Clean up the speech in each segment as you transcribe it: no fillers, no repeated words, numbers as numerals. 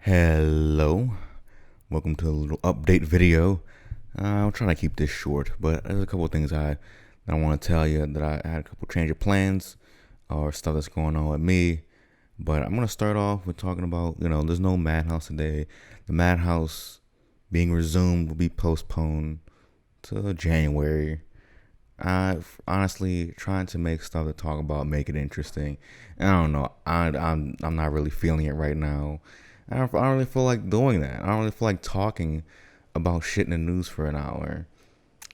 Hello, welcome to a little update video. I'm trying to keep this short, but there's a couple of things that I want to tell you that I had a couple change of plans or stuff that's going on with me. But I'm gonna start off with talking about there's no Madhouse today. The Madhouse being resumed will be postponed to January. I've honestly trying to make stuff to talk about, make it interesting. And I don't know. I'm not really feeling it right now. I don't really feel like doing that. I don't really feel like talking about shit in the news for an hour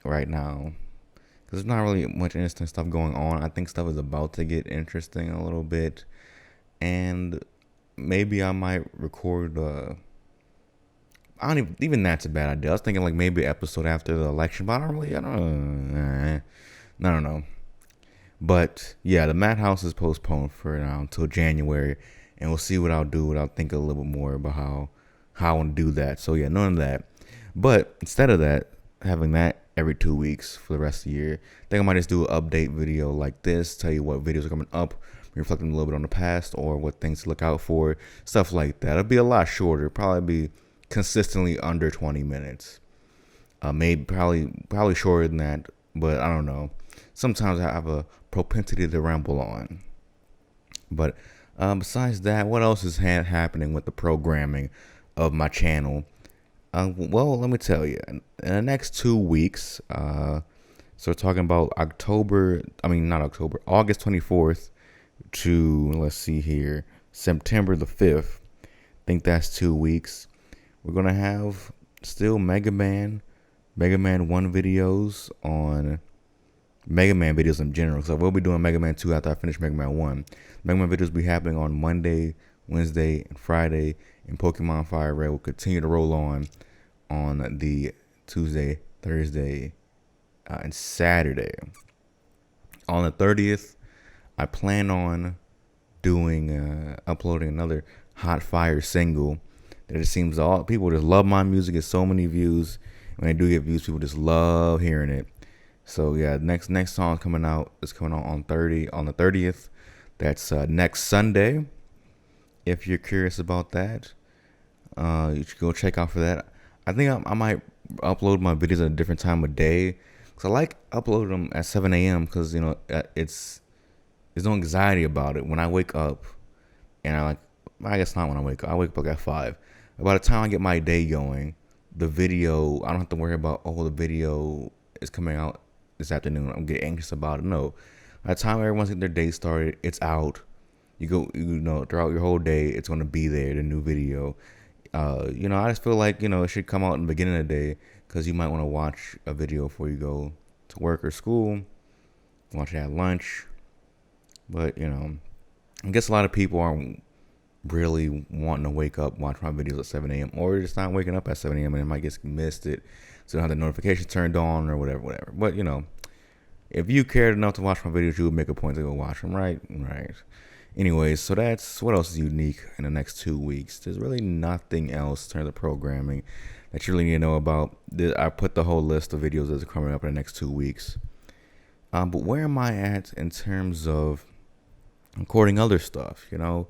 right now. Because there's not really much interesting stuff going on. I think stuff is about to get interesting a little bit. And maybe I might record. I don't even that's a bad idea. I was thinking like maybe an episode after the election, but I don't know. But yeah, the Madhouse is postponed for now until January, and we'll see what I'll do. I'll think a little bit more about how I want to do that. So yeah, none of that. But instead of that, having that every 2 weeks for the rest of the year, I think I might just do an update video like this, tell you what videos are coming up, reflecting a little bit on the past or what things to look out for, stuff like that. It'll be a lot shorter, probably be consistently under 20 minutes. Maybe probably shorter than that, but I don't know. Sometimes I have a propensity to ramble on. But besides that, what else is happening with the programming of my channel? Well, let me tell you. In the next 2 weeks, so we're talking about not October, August 24th to, let's see here, September the 5th. I think that's 2 weeks. We're going to have still Megaman 1 videos on Megaman videos in general. So I will be doing Megaman 2 after I finish Megaman 1. Megaman videos will be happening on Monday, Wednesday, and Friday. And Pokemon Fire Red will continue to roll on the Tuesday, Thursday, and Saturday. On the 30th, I plan on uploading another Hot Fire single. That it seems all people just love my music. It's so many views. When they do get views, people just love hearing it. So yeah, next song coming out is coming out on the 30th. That's next Sunday. If you're curious about that, you should go check out for that. I think I might upload my videos at a different time of day, cause I like uploading them at 7 a.m. Cause there's no anxiety about it when I wake up, and I guess not when I wake up. I wake up like at 5. By the time I get my day going, the video, I don't have to worry about, the video is coming out this afternoon. I'm getting anxious about it. No. By the time everyone's getting their day started, it's out. You go, throughout your whole day, it's going to be there, the new video. I just feel like, it should come out in the beginning of the day, because you might want to watch a video before you go to work or school, watch it at lunch. But, I guess a lot of people aren't really wanting to wake up, watch my videos at 7 a.m. or just not waking up at 7 a.m. and it might get missed it, so they don't have the notifications turned on or whatever. But if you cared enough to watch my videos, you would make a point to go watch them, right? Right. Anyways, so that's what else is unique in the next 2 weeks. There's really nothing else in terms of programming that you really need to know about. I put the whole list of videos that's coming up in the next 2 weeks. But where am I at in terms of recording other stuff? Because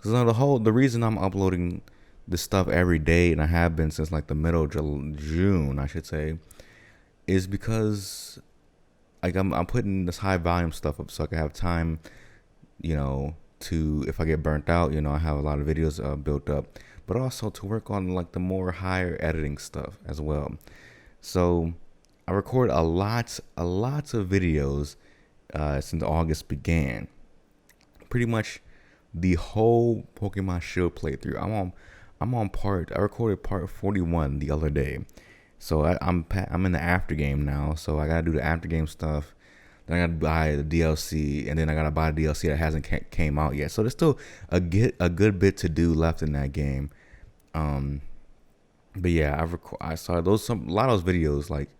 the reason I'm uploading this stuff every day, and I have been since like the middle of June, I should say, is because like I'm putting this high volume stuff up so I can have time, to, if I get burnt out, I have a lot of videos built up, but also to work on like the more higher editing stuff as well. So I record a lot of videos since August began. Pretty much the whole Pokemon Shield playthrough. I recorded part 41 the other day. So I'm in the after game now. So I gotta do the after game stuff. Then I gotta buy the DLC, and then I gotta buy the DLC that hasn't came out yet. So there's still a good bit to do left in that game. But yeah, I saw a lot of those videos. Like,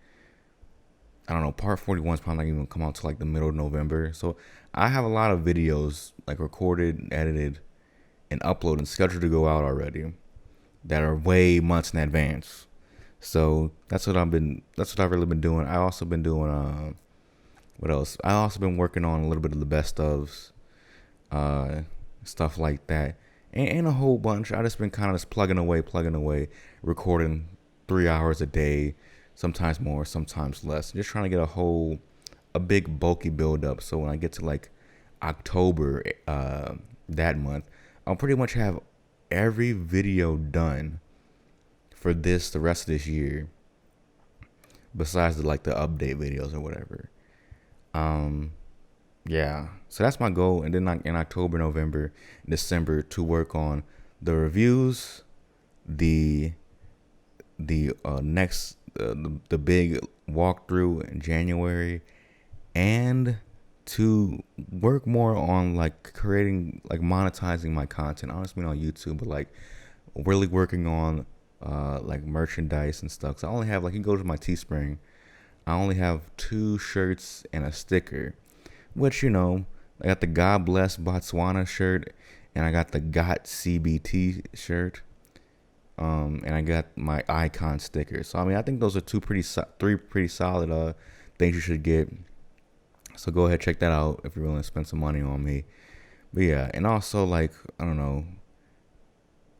I don't know, part 41 is probably not even come out till like the middle of November. So I have a lot of videos like recorded, edited, and uploaded, scheduled to go out already, that are way months in advance. So that's what I've really been doing. I also been doing what else? I also been working on a little bit of the best ofs, stuff like that. ain't a whole bunch. I just been kind of just plugging away, recording 3 hours a day, sometimes more, sometimes less. Just trying to get a big bulky build up. So when I get to like October, that month, I'll pretty much have every video done for the rest of this year, besides the update videos or whatever. Yeah, so that's my goal. And then like in October, November, December, to work on the reviews, the next the big walkthrough in January, and to work more on like creating, like monetizing my content. Honestly, on YouTube, but like really working on like merchandise and stuff. So I only have, like, you go to my Teespring, I only have 2 shirts and a sticker, which, I got the God Bless Botswana shirt, and I got the Got CBT shirt, and I got my icon sticker. So I mean, I think those are three pretty solid things you should get. So go ahead, check that out if you're willing to spend some money on me. But yeah, and also, like, I don't know,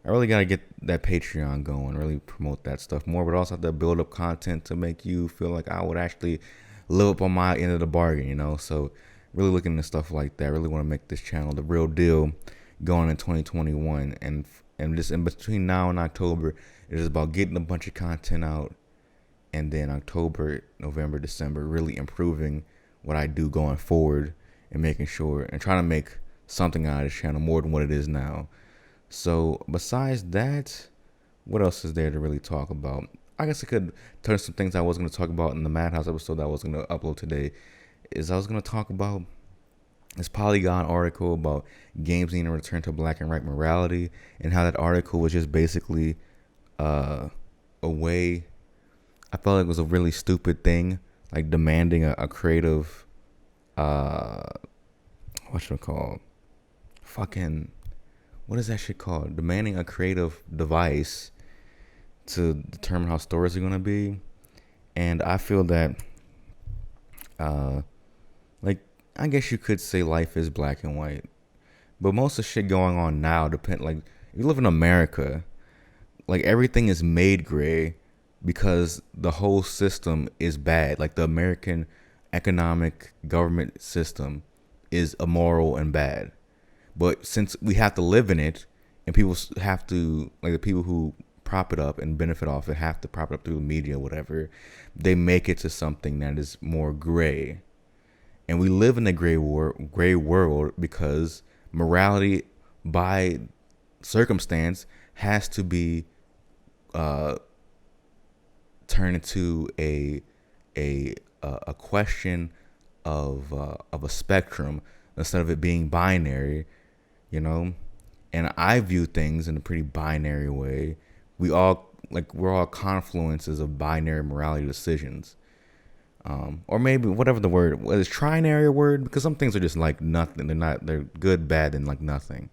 I really got to get that Patreon going, really promote that stuff more, but also have to build up content to make you feel like I would actually live up on my end of the bargain, So really looking into stuff like that. I really want to make this channel the real deal going in 2021. And just in between now and October, it is about getting a bunch of content out. And then October, November, December, really improving what I do going forward and making sure and trying to make something out of this channel more than what it is now. So besides that, what else is there to really talk about? I guess I could turn some things I was going to talk about in the Madhouse episode that I was going to upload today. I was going to talk about this Polygon article about games needing to return to black and white morality, and how that article was just basically a way. I felt like it was a really stupid thing, like demanding a creative, what should I call? What is that shit called? Demanding a creative device to determine how stories are going to be. And I feel that, like, I guess you could say life is black and white. But most of the shit going on now like, if you live in America, like, everything is made gray because the whole system is bad. Like, the American economic government system is immoral and bad. But since we have to live in it, and people have to, like, the people who prop it up and benefit off it have to prop it up through the media or whatever, they make it to something that is more gray. And we live in a gray world because morality, by circumstance, has to be turned into a question of a spectrum instead of it being binary. And I view things in a pretty binary way. We're all confluences of binary morality decisions, or maybe whatever the word is, trinary a word, because some things are just like nothing. They're good, bad, and like nothing.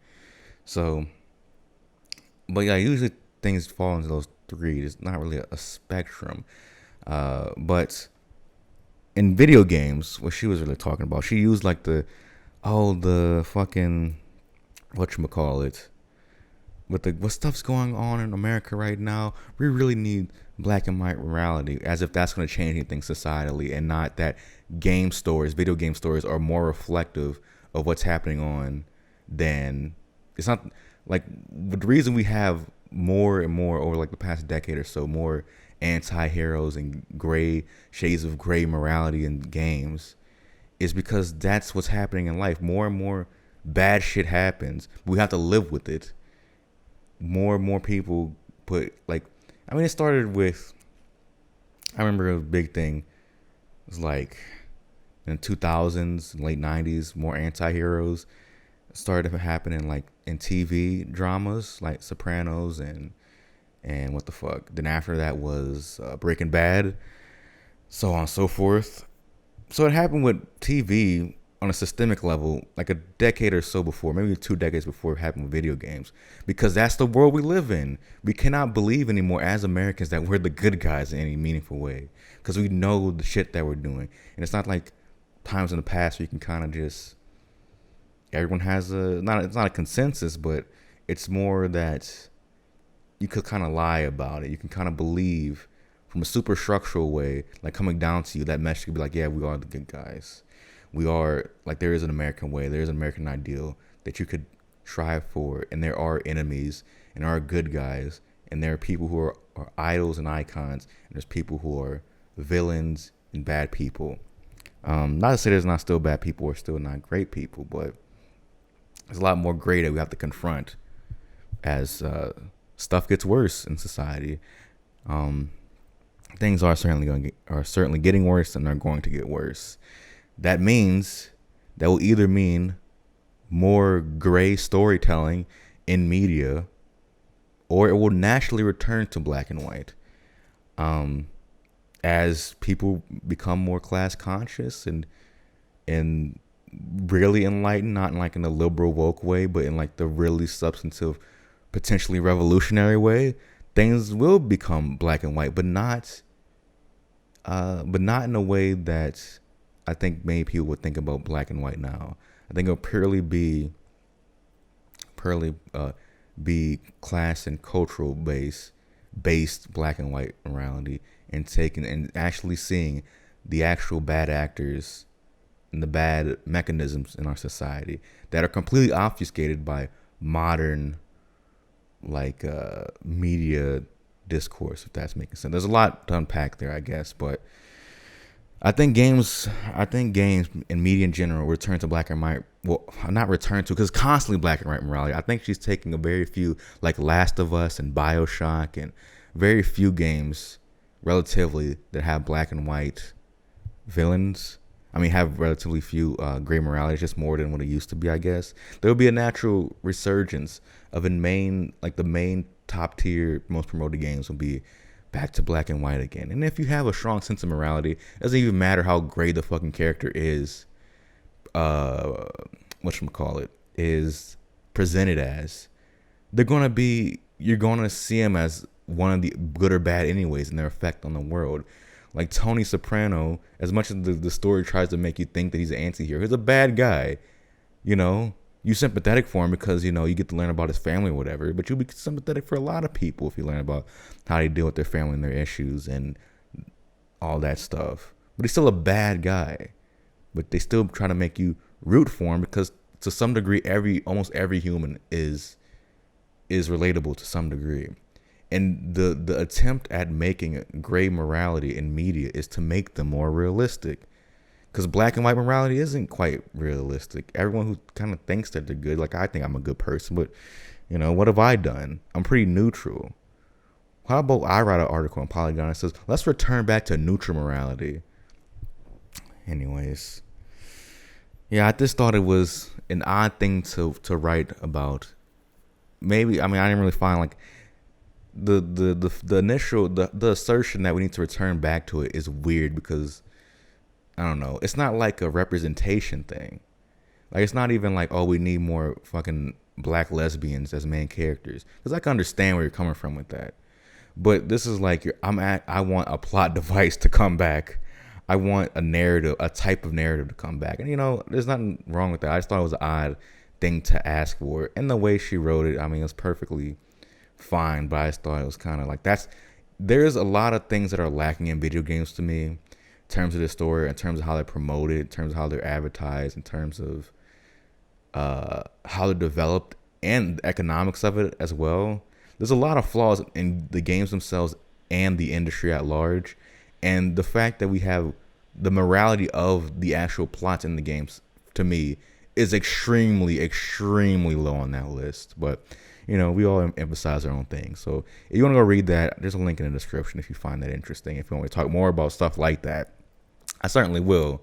So, but yeah, usually things fall into those three. It's not really a spectrum, but in video games, what she was really talking about, she used like the fucking, whatchamacallit, with what stuff's going on in America right now, we really need black and white morality, as if that's going to change anything societally, and not that video game stores are more reflective of what's happening on than, it's not like, the reason we have more and more over like the past decade or so, more anti-heroes and gray shades of gray morality in games, is because that's what's happening in life. More and more bad shit happens. We have to live with it. More and more people it started with, I remember a big thing. It was like in the 2000s, late 90s, more anti-heroes started happening like in TV dramas like Sopranos and what the fuck. Then after that was Breaking Bad, so on and so forth. So it happened with TV on a systemic level like a decade or so before, maybe 2 decades before it happened with video games, because that's the world we live in. We cannot believe anymore as Americans that we're the good guys in any meaningful way, because we know the shit that we're doing. And it's not like times in the past where you can kind of just, everyone has it's not a consensus, but It's more that you could kind of lie about it. You can kind of believe from a super structural way, like coming down to you, that message could be like, yeah, we are the good guys. We are, like, there is an American way, there is an American ideal that you could strive for, and there are enemies, and there are good guys, and there are people who are idols and icons, and there's people who are villains and bad people. Not to say there's not still bad people or still not great people, but there's a lot more gray that we have to confront as stuff gets worse in society. Things are certainly getting worse, and are going to get worse. That will either mean more gray storytelling in media, or it will naturally return to black and white. As people become more class conscious and really enlightened, not in like in a liberal woke way, but in like the really substantive, potentially revolutionary way, things will become black and white, but not in a way that I think many people would think about black and white now. I think it'll purely be class and cultural based black and white morality, and taking and actually seeing the actual bad actors and the bad mechanisms in our society that are completely obfuscated by modern media discourse, if that's making sense. There's a lot to unpack there, I guess, but I think games and media in general return to black and white. Well, not return to, because constantly black and white morality. I think she's taking a very few, like Last of Us and BioShock, and very few games relatively that have black and white villains. I mean, have relatively few gray morality, just more than what it used to be, I guess. There will be a natural resurgence of the main top tier, most promoted games will be back to black and white again. And if you have a strong sense of morality, it doesn't even matter how great the fucking character is, is presented as. You're gonna see him as one of the good or bad anyways in their effect on the world. Like Tony Soprano, as much as the story tries to make you think that he's an anti-hero, he's a bad guy. You're sympathetic for him because, you get to learn about his family or whatever, but you'll be sympathetic for a lot of people if you learn about how they deal with their family and their issues and all that stuff. But he's still a bad guy. But they still try to make you root for him because to some degree, almost every human is relatable to some degree. And the attempt at making gray morality in media is to make them more realistic. Because black and white morality isn't quite realistic. Everyone who kind of thinks that they're good, like I think I'm a good person, but, what have I done? I'm pretty neutral. How about I write an article on Polygon that says, let's return back to neutral morality. Anyways. Yeah, I just thought it was an odd thing to write about. Maybe, I didn't really find like the initial assertion that we need to return back to it is weird because I don't know. It's not like a representation thing. Like, it's not even like, oh, we need more fucking black lesbians as main characters. Because I can understand where you're coming from with that. But this is like, I want a plot device to come back. I want a type of narrative to come back. And, there's nothing wrong with that. I just thought it was an odd thing to ask for. And the way she wrote it, it was perfectly fine. But I just thought it was kind of like, there's a lot of things that are lacking in video games to me. In terms of the story, in terms of how they're promoted, in terms of how they're advertised, in terms of how they're developed, and the economics of it as well. There's a lot of flaws in the games themselves and the industry at large. And the fact that we have the morality of the actual plots in the games, to me, is extremely, extremely low on that list. But, we all emphasize our own thing. So if you want to go read that, there's a link in the description if you find that interesting. If you want to talk more about stuff like that, I certainly will.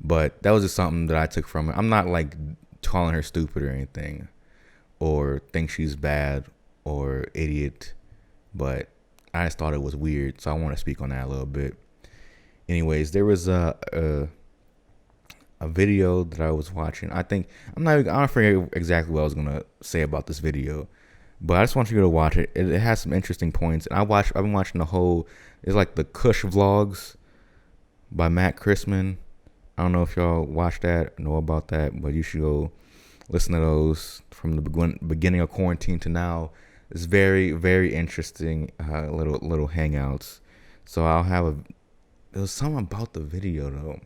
But that was just something that I took from it. I'm not like calling her stupid or anything, or think she's bad or idiot, but I just thought it was weird. So I want to speak on that a little bit. Anyways, there was a video that I was watching. I don't forget exactly what I was gonna say about this video, but I just want you to watch it. It has some interesting points. And I've been watching the whole. It's like the Kush vlogs by Matt Chrisman. I don't know if y'all watch that or know about that, but you should go listen to those from the beginning of quarantine to now. It's very, very interesting little hangouts. So I'll have a. There was something about the video though.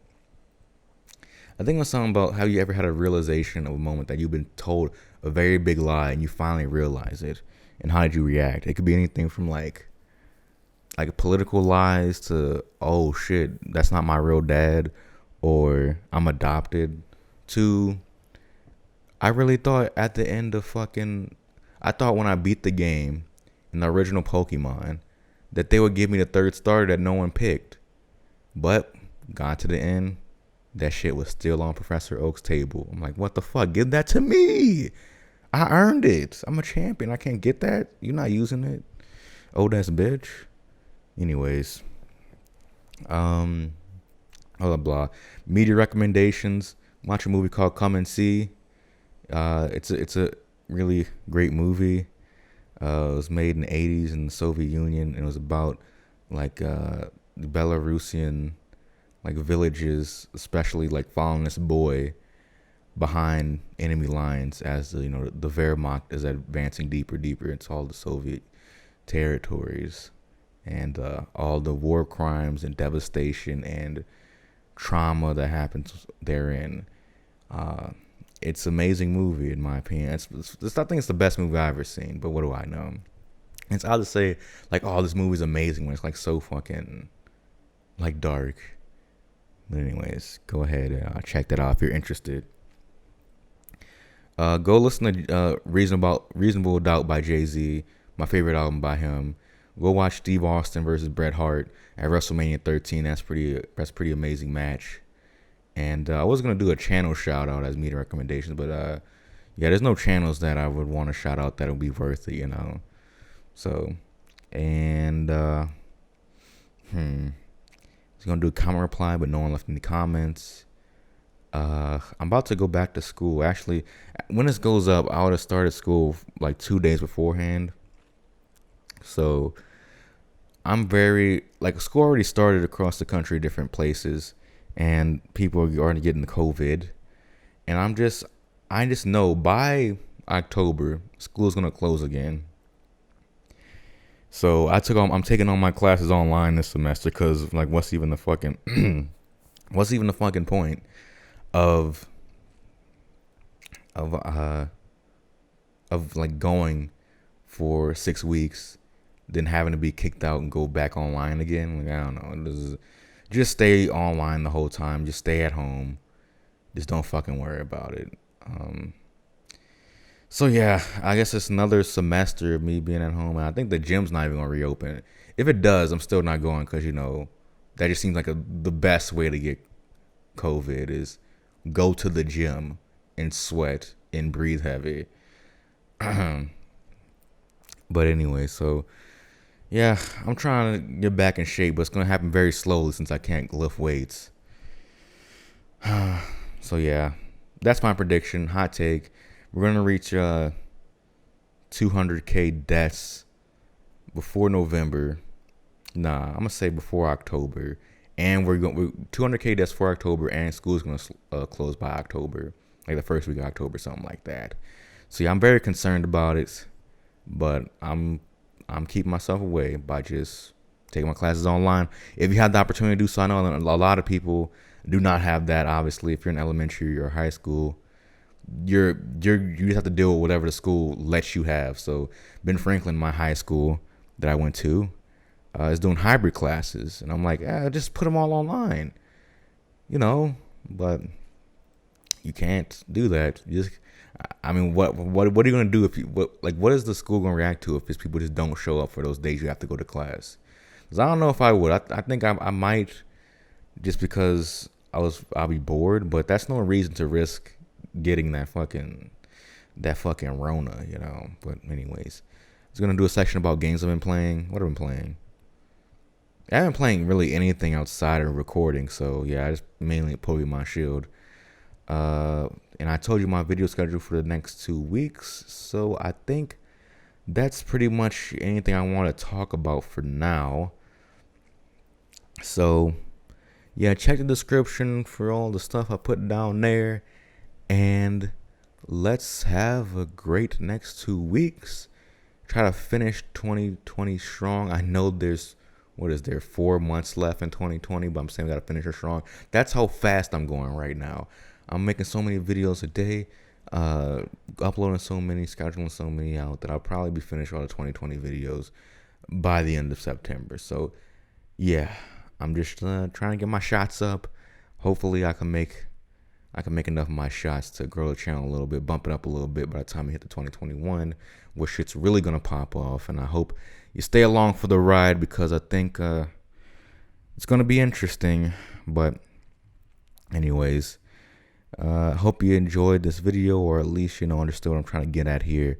I think it was something about how you ever had a realization of a moment that you've been told a very big lie and you finally realize it, and how did you react? It could be anything from like political lies to, oh shit, that's not my real dad, or I'm adopted, to, I really thought at the end of fucking, I thought when I beat the game in the original Pokemon that they would give me the third starter that no one picked. But got to the end, that shit was still on Professor Oak's table. I'm like, what the fuck? Give that to me. I earned it. I'm a champion. I can't get that. You're not using it. Old ass bitch. Anyways. Blah blah blah. Media recommendations. Watch a movie called Come and See. It's a really great movie. It was made in the 80s in the Soviet Union, and it was about like the Belarusian like villages, especially like following this boy behind enemy lines as the Wehrmacht is advancing deeper into all the Soviet territories, and all the war crimes and devastation and trauma that happens therein. It's an amazing movie in my opinion. I think it's the best movie I've ever seen, but what do I know? It's odd to say like, oh, this movie's amazing when it's like so fucking like dark. But anyways, go ahead and check that out if you're interested. Go listen to Reasonable Doubt by Jay-Z, my favorite album by him. Go watch Steve Austin versus Bret Hart at WrestleMania 13. That's pretty amazing match. And I was gonna do a channel shout out as media recommendations, but yeah, there's no channels that I would want to shout out that would be worth it, So, and I was gonna do a comment reply, but no one left any comments. I'm about to go back to school. Actually, when this goes up, I would have started school like 2 days beforehand. So I'm very school already started across the country, different places, and people are already getting the COVID. And I just know by October school's gonna close again. So I'm taking all my classes online this semester because what's even the fucking point of going for 6 weeks, then having to be kicked out and go back online again? I don't know. Just stay online the whole time. Just stay at home. Just don't fucking worry about it. So yeah, I guess it's another semester of me being at home, and I think the gym's not even gonna reopen. If it does, I'm still not going because that just seems like the best way to get COVID is go to the gym and sweat and breathe heavy. But anyway, so yeah, I'm trying to get back in shape, but it's gonna happen very slowly since I can't lift weights. So yeah, that's my prediction. Hot take. We're gonna reach 200K deaths before November. Nah, I'm gonna say before October, and we're 200K deaths for October, and school's gonna close by October, like the first week of October, something like that. So yeah, I'm very concerned about it, but I'm keeping myself away by just taking my classes online. If you have the opportunity to do so, I know a lot of people do not have that. Obviously, if you're in elementary or high school, you just have to deal with whatever the school lets you have. So Ben Franklin, my high school that I went to, is doing hybrid classes, and I'm like, just put them all online, but you can't do that. What are you gonna do if what is the school gonna react to if people just don't show up for those days you have to go to class? Because I don't know if I would. I think I might, just because I'll be bored, but that's no reason to risk getting that fucking Rona, But anyways, I was gonna do a section about games I've been playing. What have I been playing? I haven't been playing really anything outside of recording, so yeah, I just mainly Pokemon Shield. And I told you my video schedule for the next 2 weeks, so I think that's pretty much anything I want to talk about for now. So yeah, check the description for all the stuff I put down there, and let's have a great next 2 weeks. Try to finish 2020 strong. I know there's, what is there, 4 months left in 2020, but I'm saying we gotta finish it strong. That's how fast I'm going right now. I'm making so many videos a day, uploading so many, scheduling so many out that I'll probably be finished all the 2020 videos by the end of September. So yeah, I'm just trying to get my shots up. Hopefully I can make enough of my shots to grow the channel a little bit, bump it up a little bit by the time we hit the 2021, where shit's really gonna pop off. And I hope you stay along for the ride, because I think it's gonna be interesting. But anyways, hope you enjoyed this video, or at least understood what I'm trying to get at here.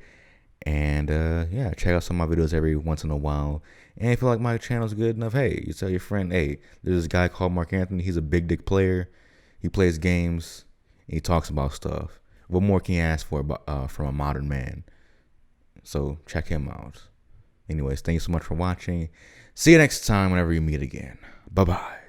And yeah, check out some of my videos every once in a while. And if you feel like my channel's good enough, hey, you tell your friend, hey, there's this guy called Marc Anthony. He's a big dick player. He plays games. And he talks about stuff. What more can you ask for from a modern man? So check him out. Anyways, thank you so much for watching. See you next time whenever you meet again. Bye-bye.